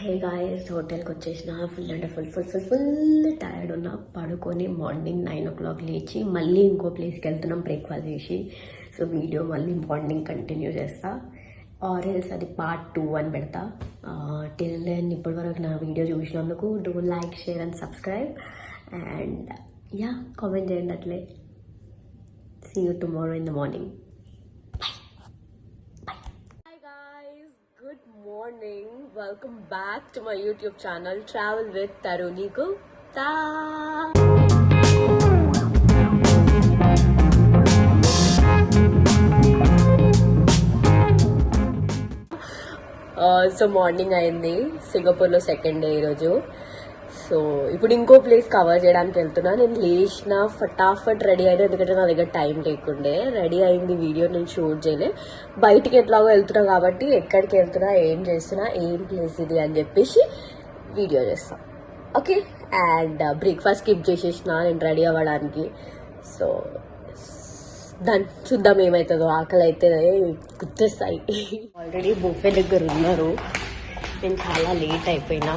Hey guys, హోటల్కి వచ్చేసిన full అంటే ఫుల్ టైర్డ్ ఉన్నా. పడుకొని మార్నింగ్ 9 o'clock లేచి మళ్ళీ ఇంకో ప్లేస్కి వెళ్తున్నాం బ్రేక్ఫాస్ట్ చేసి. సో వీడియో మళ్ళీ మార్నింగ్ కంటిన్యూ చేస్తా, ఆర్ ఎల్స్ అది పార్ట్ 2 అని పెడతా. టిల్ దెన్ ఇప్పటి వరకు నా వీడియో చూసినందుకు do like, share and subscribe and యా కామెంట్ చేయండి అట్లే. See you tomorrow in the morning. Good morning, welcome back to my YouTube channel Travel with Taruni Gupta. So morning అయింది, సింగపూర్లో సెకండ్ డే ఈరోజు. సో ఇప్పుడు ఇంకో place cover చేయడానికి వెళ్తున్నా. నేను లేచిన ఫటాఫట్ రెడీ అయినా, ఎందుకంటే నా దగ్గర టైం లేకుండే. రెడీ అయింది, వీడియో నేను షూట్ చేయలే. బయటికి ఎట్లాగో వెళ్తున్నా కాబట్టి ఎక్కడికి వెళ్తున్నా, ఏం చేస్తున్నా, ఏం ప్లేస్ ఇది అని చెప్పేసి వీడియో చేస్తా. ఓకే, అండ్ బ్రేక్ఫాస్ట్ స్కిప్ చేసేసిన నేను రెడీ అవ్వడానికి. సో దాన్ని చూద్దాం ఏమవుతుందో. ఆకలి అయితే గుర్తొస్తాయి. ఆల్రెడీ బుఫే దగ్గర ఉన్నారు, నేను చాలా లేట్ అయిపోయినా.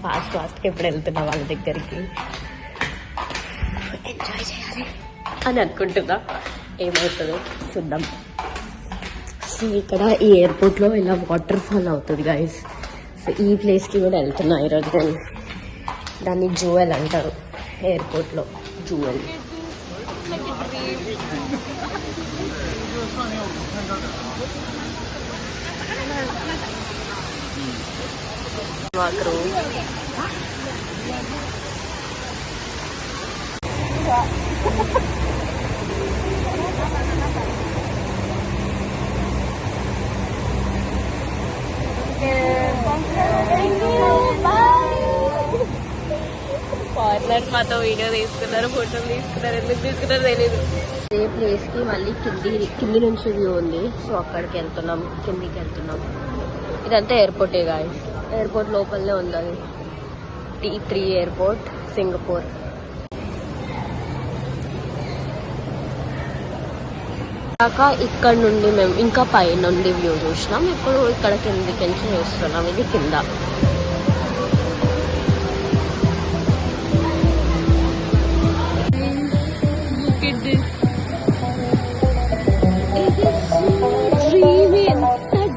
ఫాస్ట్గా ఎప్పుడు వెళ్తున్నా వాళ్ళ దగ్గరికి, ఎంజాయ్ చేయాలి అని అనుకుంటున్నా. ఏమవుతుందో చూద్దాం. సో ఇక్కడ ఈ ఎయిర్పోర్ట్లో ఇలా వాటర్ ఫాల్ అవుతుంది గైస్. సో ఈ ప్లేస్కి కూడా వెళ్తున్నా ఈరోజు నేను. దాన్ని జూవెల్ అంటారు ఎయిర్పోర్ట్లో, జూవెల్. వాకరు పార్ట్నర్స్ మాతో వీడియో తీసుకున్నారు, ఫోటోలు తీసుకున్నారు. ఎందుకు తీసుకున్నారో తెలీదు. ఏ ప్లేస్కి మళ్ళీ కింది నుంచి వ్యూ ఉంది. సో అక్కడికి వెళ్తున్నాం, కిందికి వెళ్తున్నాం. ఇదంతా ఎయిర్పోర్టే గాయస్, ఎయిర్పోర్ట్ లోపలనే ఉంది అది. T3 airport, Singapore. ఇక్కడ నుండి మేము ఇంకా పై నుండి వ్యూ చూసినాం. ఇప్పుడు ఇక్కడ కిందికి చూస్తున్నాం. ఇది కింద.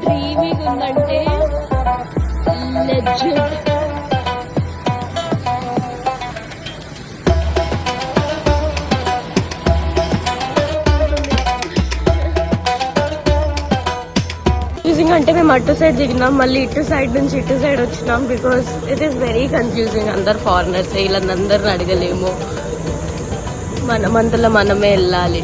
డ్రీమింగ్ ఉందంటే లెజెండ్. అంటే మేము అటు సైడ్ దిగినాం, మళ్ళీ ఇటు సైడ్ నుంచి ఇటు సైడ్ వచ్చినాం. Because it is very confusing. అందరు ఫారినర్స్, వీళ్ళందరిని అడగలేము. మనమంతలో మనమే వెళ్ళాలి.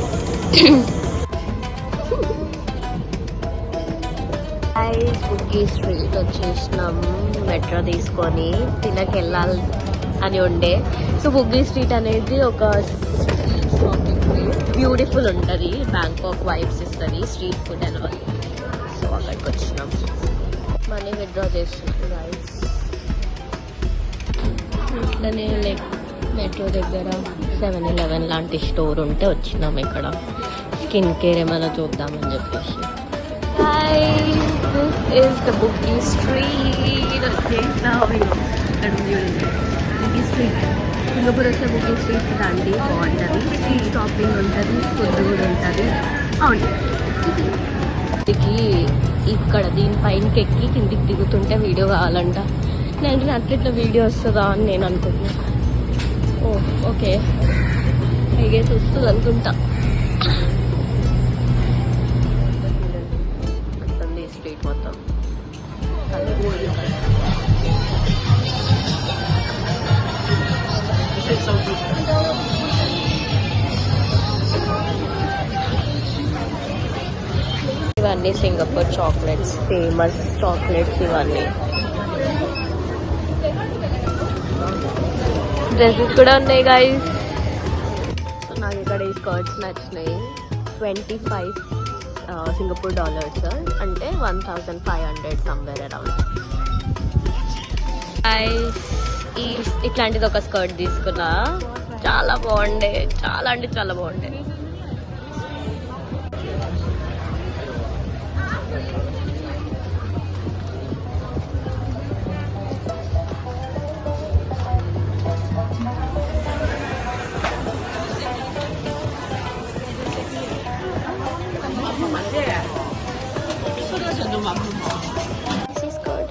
బుగ్గి స్ట్రీట్ వచ్చేసినాం. మెట్రో తీసుకొని తినకి వెళ్ళాలి అని ఉండే. సో బుగ్గి స్ట్రీట్ అనేది ఒక బ్యూటిఫుల్ ఉంటుంది, బ్యాంకాక్ వైబ్స్ ఇస్తుంది, స్ట్రీట్ ఫుడ్ అని. సో అక్కడికి వచ్చినాం. మనీ విత్డ్రా చేస్తున్నాం గైస్. ఇట్లనే లైక్ మెట్రో దగ్గర 7-Eleven లాంటి స్టోర్ ఉంటే వచ్చినాం. ఇక్కడ స్కిన్ కేర్ ఏమైనా చూద్దామని చెప్పేసి. This is the Bugis Street. Bugis Street. Singapore వచ్చే Bugis Street దాండి బాగుంటుంది. స్ట్రీట్ షాపింగ్ ఉంటుంది, ఫుడ్ కూడా ఉంటుంది. అవును, ఇక్కడ దీనిపైనకి ఎక్కి కిందికి దిగుతుంటే వీడియో కావాలంట. నేను అట్లా వీడియో వస్తుందా అని నేను అనుకుంటున్నా. ఓకే, ఐగేస్ వస్తుంది అనుకుంటా. స్ట్రీట్ మొత్తం ఇవన్నీ సింగపూర్ చాక్లెట్స్, ఫేమస్ చాక్లెట్స్ ఇవన్నీ. డ్రెస్సెస్ కూడా ఉన్నాయి గైస్. నాకు ఇక్కడ ఈ స్కర్ట్స్ నచ్చినాయి. 25 సింగపూర్ డాలర్స్ అంటే 1500 సమ్వేర్ అరౌండ్. ఇట్లాంటిది ఒక స్కర్ట్ తీసుకున్నా, చాలా బాగుండే, చాలా అంటే చాలా బాగుండే.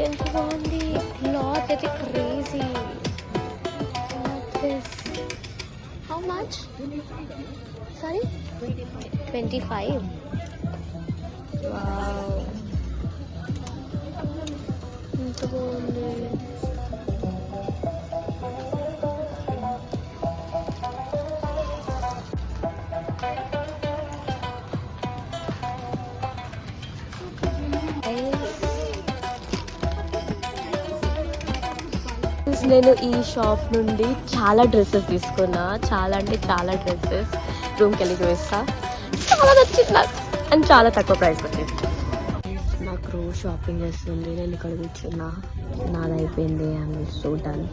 ఎంత బాగుంది క్లాత్ అయితే crazy. How much? Sorry 25. Wow ఎంత బాగుంది. నేను ఈ షాప్ నుండి చాలా డ్రెస్సెస్ తీసుకున్నా, చాలా అంటే చాలా డ్రెస్సెస్. రూమ్కి వెళ్ళి చూపిస్తా. చాలా నచ్చింది నాకు అండ్ చాలా తక్కువ ప్రైస్ వచ్చింది. నాకు రోజు షాపింగ్ చేస్తుంది, నేను ఇక్కడ కూర్చున్నా. నాది అయిపోయింది, ఐఎమ్ సో డన్.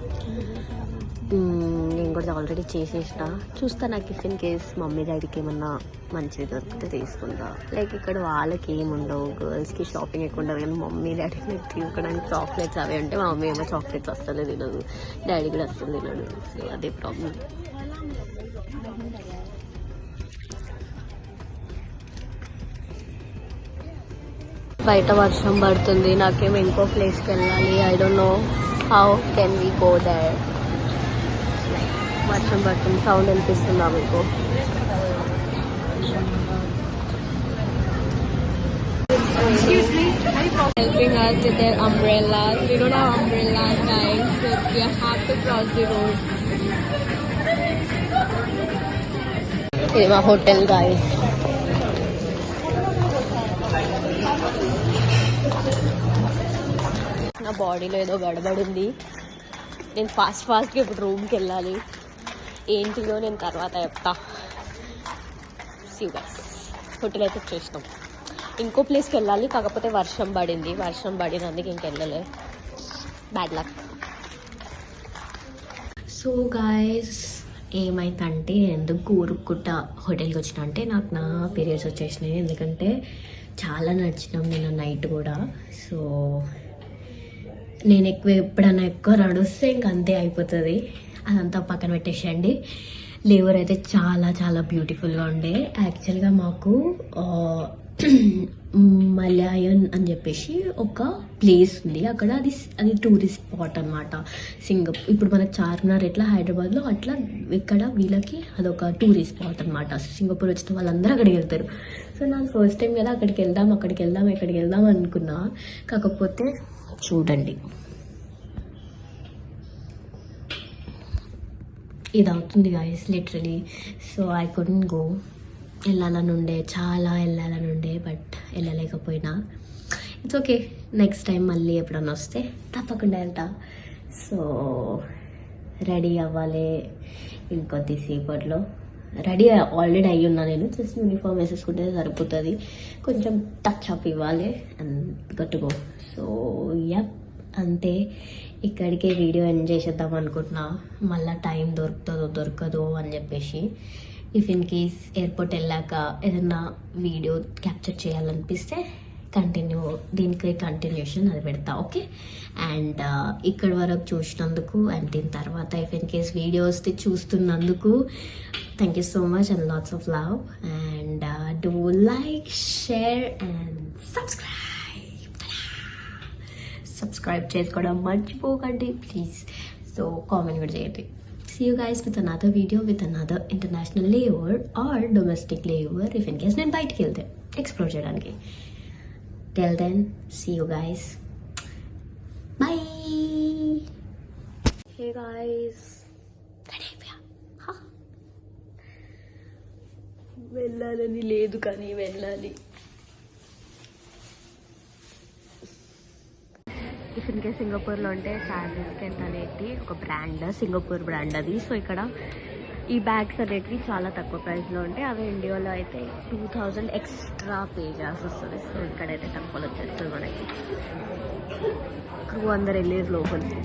నేను కూడా ఆల్రెడీ చేసేసిన. చూస్తా నాకు ఇఫ్ ఇన్ కేస్ మమ్మీ డాడీకి ఏమన్నా మంచిది దొరికితే తీసుకుంటా. లైక్ ఇక్కడ వాళ్ళకి ఏముండవు, గర్ల్స్కి షాపింగ్ ఎక్కువ ఉండదు, కానీ మమ్మీ డాడీకి తీసుకోవడానికి చాక్లెట్స్ అవి అంటే మా మమ్మీ ఏమో చాక్లెట్స్ అస్సలు తినదు, డాడీ కూడా అస్సలు తినడు. సో అదే ప్రాబ్లం. బయట వర్షం పడుతుంది, నాకేమో ఇంకో ప్లేస్కి వెళ్ళాలి. I don't know how can we go there. వర్షం పడుతుంది, సౌండ్ వినిపిస్తుందా మీకు? Helping us with their umbrellas. We don't have umbrellas, guys, so we have to cross the road. ఇది మా హోటల్, guys. నా బాడీలో ఏదో గడబడింది. నేను ఫాస్ట్గా ఇప్పుడు రూమ్కి వెళ్ళాలి. ఏంటిదో నేను తర్వాత చెప్తా. See you guys. హోటల్ అయితే చూసినాం, ఇంకో ప్లేస్కి వెళ్ళాలి, కాకపోతే వర్షం పడింది. వర్షం పడినందుకు ఇంకెళ్ళలే. Bad luck. సో గాయస్, ఏమైందంటే నేను ఎందుకు ఊరుక్కుంట హోటల్కి వచ్చిన అంటే నాకు నా పీరియడ్స్ వచ్చేసినాయి. ఎందుకంటే చాలా నచ్చినాం నేను నైట్ కూడా. సో నేను ఎప్పుడన్నా ఎక్కువ నడుస్తే ఇంక అంతే అయిపోతుంది. అదంతా పక్కన పెట్టేసేయండి. లేవర్ అయితే చాలా చాలా బ్యూటిఫుల్గా ఉండే. యాక్చువల్గా మాకు మలయాన్ అని చెప్పేసి ఒక ప్లేస్ ఉంది అక్కడ. అది టూరిస్ట్ స్పాట్ అనమాట. ఇప్పుడు మనకు చార్మినార్ ఎట్లా హైదరాబాద్లో, అట్లా ఇక్కడ వీళ్ళకి అదొక టూరిస్ట్ స్పాట్ అనమాట. సింగపూర్ వచ్చిన వాళ్ళందరూ అక్కడికి వెళ్తారు. సో నాకు ఫస్ట్ టైం కదా అక్కడికి వెళ్దాం అనుకున్నా. కాకపోతే చూడండి, ఇది అవుతుంది guys literally. So I couldn't go. చాలా వెళ్ళాలనుండే, బట్ వెళ్ళలేకపోయినా. ఇట్స్ ఓకే, నెక్స్ట్ టైం మళ్ళీ ఎప్పుడన్నా వస్తే తప్పకుండా వెళ్తా. సో రెడీ అవ్వాలి ఇంకొద్దిసేపట్లో. రెడీ ఆల్రెడీ అయ్యి ఉన్నా నేను. జస్ట్ యూనిఫామ్ వేసేసుకుంటే సరిపోతుంది. కొంచెం టచ్ అప్ ఇవ్వాలి అండ్ గట్టుగో. సో యప్, అంతే. ఇక్కడికే వీడియో ఎండ్ చేసేద్దాం అనుకుంటున్నా. మళ్ళీ టైం దొరకదో అని చెప్పేసి. ఇఫ్ ఇన్ కేస్ ఎయిర్పోర్ట్ వెళ్ళాక ఏదన్నా వీడియో క్యాప్చర్ చేయాలనిపిస్తే దీనికి కంటిన్యూషన్ అది పెడతా. ఓకే. అండ్ ఇక్కడి వరకు చూసినందుకు అండ్ దీని తర్వాత ఇఫ్ ఇన్ కేస్ వీడియో వస్తే చూస్తున్నందుకు thank you so much and lots of love. And do like, share and subscribe చేసుకోవడం మర్చిపోకండి ప్లీజ్. సో కామెంట్ కూడా చేయండి. See you guys with another video with another international layover or domestic layover if in case నేను బయటికి వెళ్తే explore చేయడానికి. Till then, see you guys. Bye. Hey guys. వెళ్ళాలని లేదు కానీ వెళ్ళాలి. ఇఫ్ ఇన్ కేస్ సింగపూర్లో ఉంటే చార్లెస్ అనేది ఒక బ్రాండ్, సింగపూర్ బ్రాండ్ అది. సో ఇక్కడ ఈ బ్యాగ్స్ అనేటివి చాలా తక్కువ ప్రైస్లో ఉంటాయి. అవి ఇండియాలో అయితే 2000 ఎక్స్ట్రా పే చేయాల్సి వస్తుంది. సో ఇక్కడైతే తక్కువలో వచ్చేస్తుంది మనకి. క్రూ అందరు వెళ్ళేది లోపలికి.